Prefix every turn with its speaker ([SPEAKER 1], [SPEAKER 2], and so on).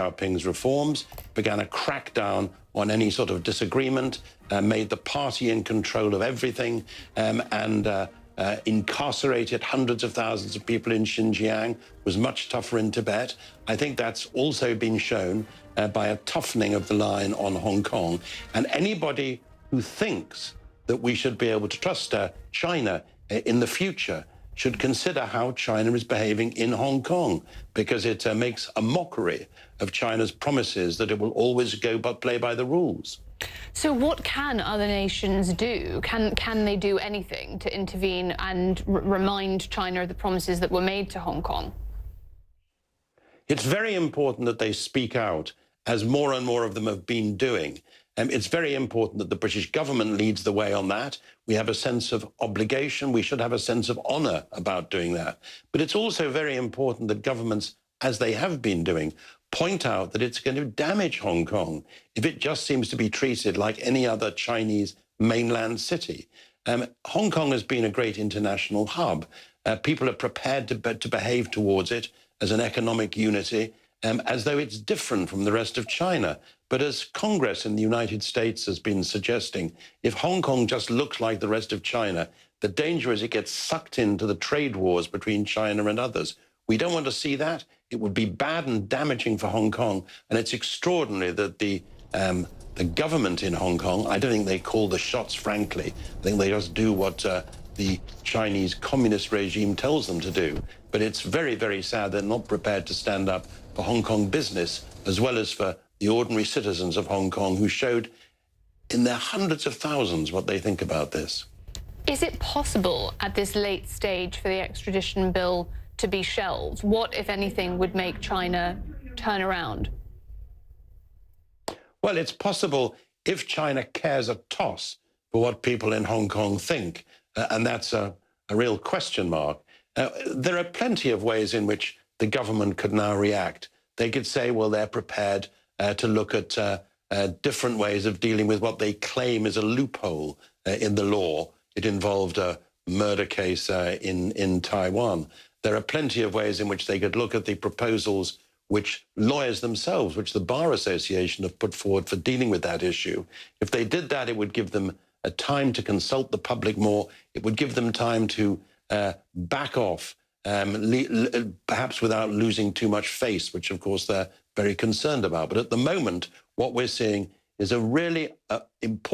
[SPEAKER 1] Xiaoping's reforms, began a crackdown on any sort of disagreement, made the party in control of everything, and incarcerated hundreds of thousands of people in Xinjiang, was much tougher in Tibet. I think that's also been shown by a toughening of the line on Hong Kong. And anybody who thinks that we should be able to trust China in the future should consider how China is behaving in Hong Kong, because it makes a mockery of China's promises that it will always play by the rules.
[SPEAKER 2] So what can other nations do? Can they do anything to intervene and remind China of the promises that were made to Hong Kong?
[SPEAKER 1] It's very important that they speak out, as more and more of them have been doing. It's very important that the British government leads the way on that. We have a sense of obligation. We should have a sense of honour about doing that. But it's also very important that governments, as they have been doing, point out that it's going to damage Hong Kong if it just seems to be treated like any other Chinese mainland city. Hong Kong has been a great international hub. People are prepared to behave towards it as an economic unity, as though it's different from the rest of China. But as Congress in the United States has been suggesting, if Hong Kong just looks like the rest of China, the danger is it gets sucked into the trade wars between China and others. We don't want to see that. It would be bad and damaging for Hong Kong. And it's extraordinary that the government in Hong Kong, I don't think they call the shots, frankly. I think they just do what the Chinese communist regime tells them to do. But it's very, very sad they're not prepared to stand up for Hong Kong business, as well as for the ordinary citizens of Hong Kong, who showed in their hundreds of thousands what they think about this.
[SPEAKER 2] Is it possible at this late stage for the extradition bill to be shelved? What, if anything, would make China turn around?
[SPEAKER 1] Well, it's possible if China cares a toss for what people in Hong Kong think, and that's a real question mark. There are plenty of ways in which the government could now react. They could say, well, they're prepared to look at different ways of dealing with what they claim is a loophole in the law. It involved a murder case in Taiwan. There are plenty of ways in which they could look at the proposals which lawyers themselves, which the Bar Association have put forward for dealing with that issue. If they did that, it would give them a time to consult the public more. It would give them time to back off, perhaps without losing too much face, which, of course, they're very concerned about. But at the moment, what we're seeing is a really important